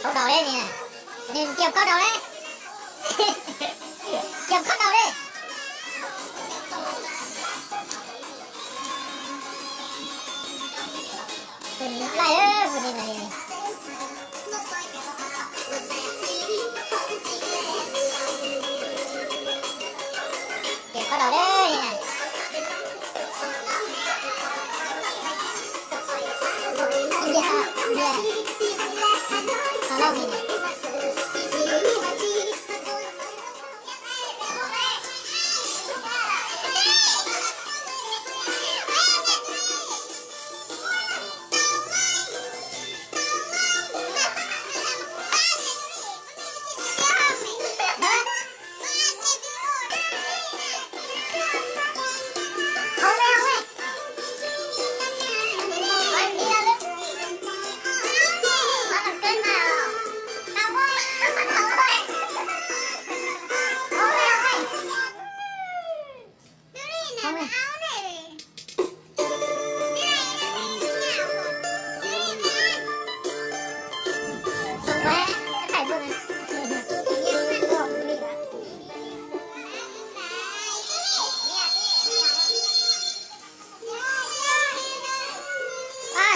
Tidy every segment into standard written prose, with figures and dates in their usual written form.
Khóc đầu đấy nè. Nên kêu khóc đầu đấy. Kêu khóc đầu đấy. Phần lại ơi, phần này. Kêu khóc đầu đấy nè. Iya. Kalau gini.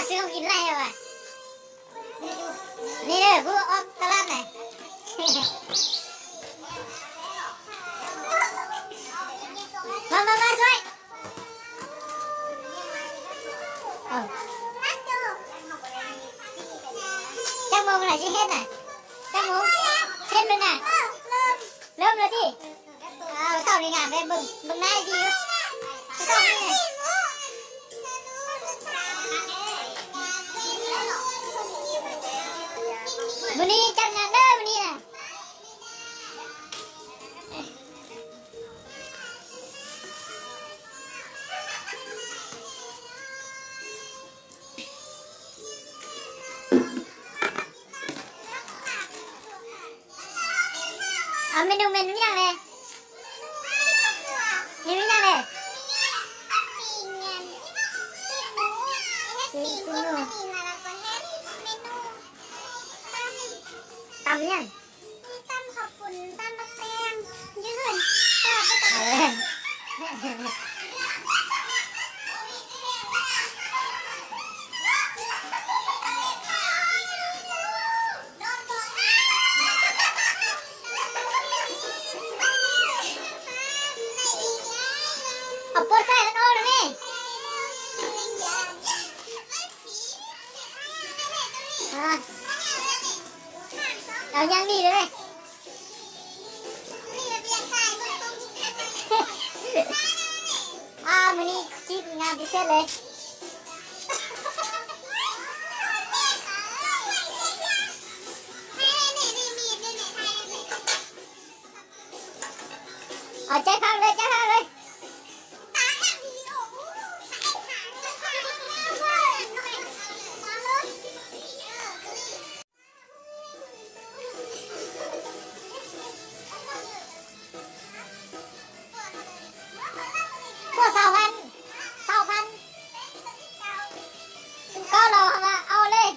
ซื้อของกินไรเหรอนี่เลยกูออกตลาดไหนมาช่วยจังโมงอะไรชื่อเฮ็ดน่ะจังโมงเฮ็ดเลยน่ะเริ่มเลยดิเศร้าในงานได้บึ้งหน้าดีเศร้านี่วันนี้จัดงานเด้อวันนี้นะเมนูยังเลยยังเลยตำยังตำขอบคุณตำบักแตงยืนเอาปวดใส่แล้วโอ้เลยนี่เอายังดีเลยมันนี่คิดงานพิเศษเลยเอาใจข้างเลยพวก2,000ก็รอมาเอาเลย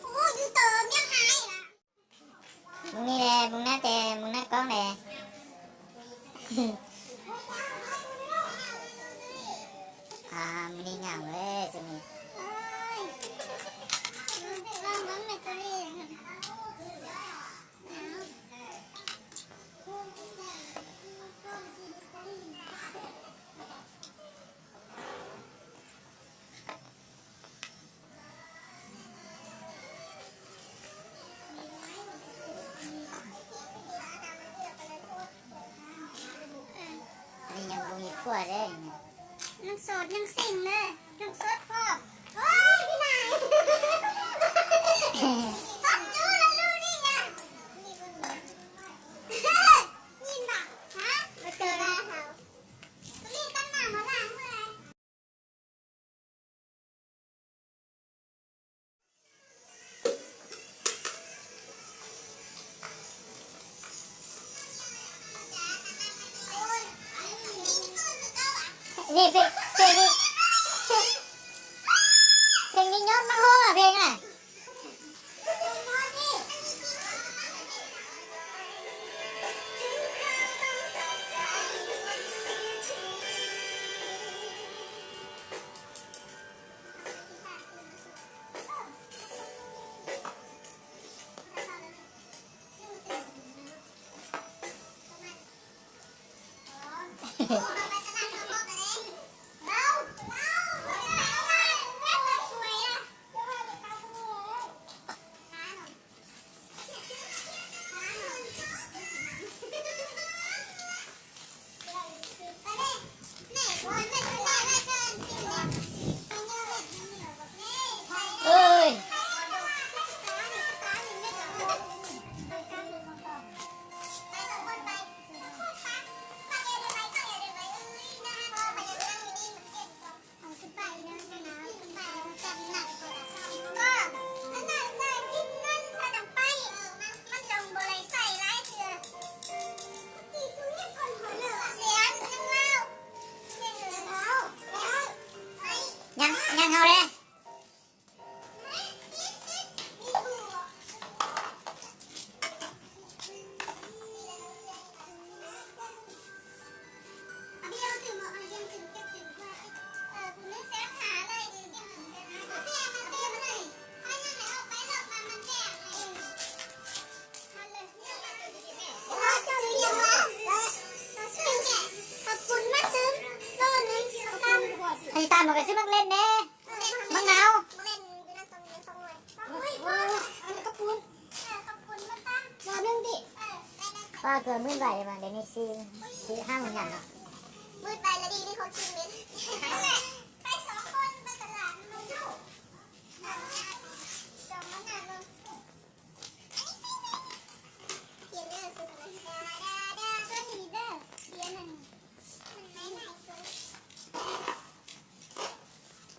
โอ้ยเติมยังหายมึงนี่แหละมึงน่าแต่มึงน่ากล้องแหละมึงนี่เหงาเลยสิมึงนี่ยังบ่มีขั้วเลย ยังโสดยังสิ่งเลยยังโสดพ่อโอ้ยพี่นายฟังจูแล้วลูกนี่ไงยินบ่ฮะมาเจอแล้วเขารีบตั้งหน้ามาล้างเมื่อไรนี่เพลงนี้ยอดมันห้องอ่ะเพลงอ่ะเอ้ยยังเอาเลยไอ้ตามมาไปซื้อมักเล่นแน่มังนาวป้าเกินมื่นใบมาเดี๋ยวนี้ซื้อห้าหมื่นอย่างเนาะ มืดไปแล้วดีที่เขากินเม็ดไปสองคนไปตลาดมันเท่าจองมานานเลยเขียนเด้อสุดเลยตัวนี้เด้อเขียนนั่นมันไหนสุด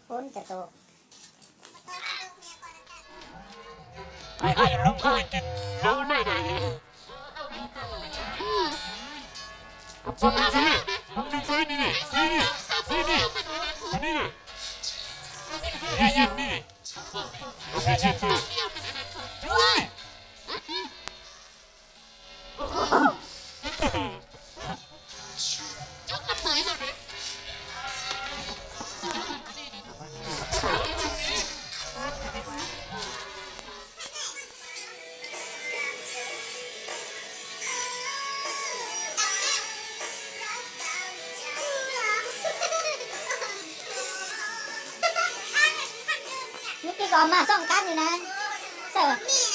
พ้นจะโต ให้ลงคุยกินลงไม่ได้ฟังดูสิฟังดูสินี่นี่นี่นี่นี่นี่นี่นี่โอเคเชื่อนี่กี่กอมมาส่องกันอยู่นะเสิร์ฟ นี่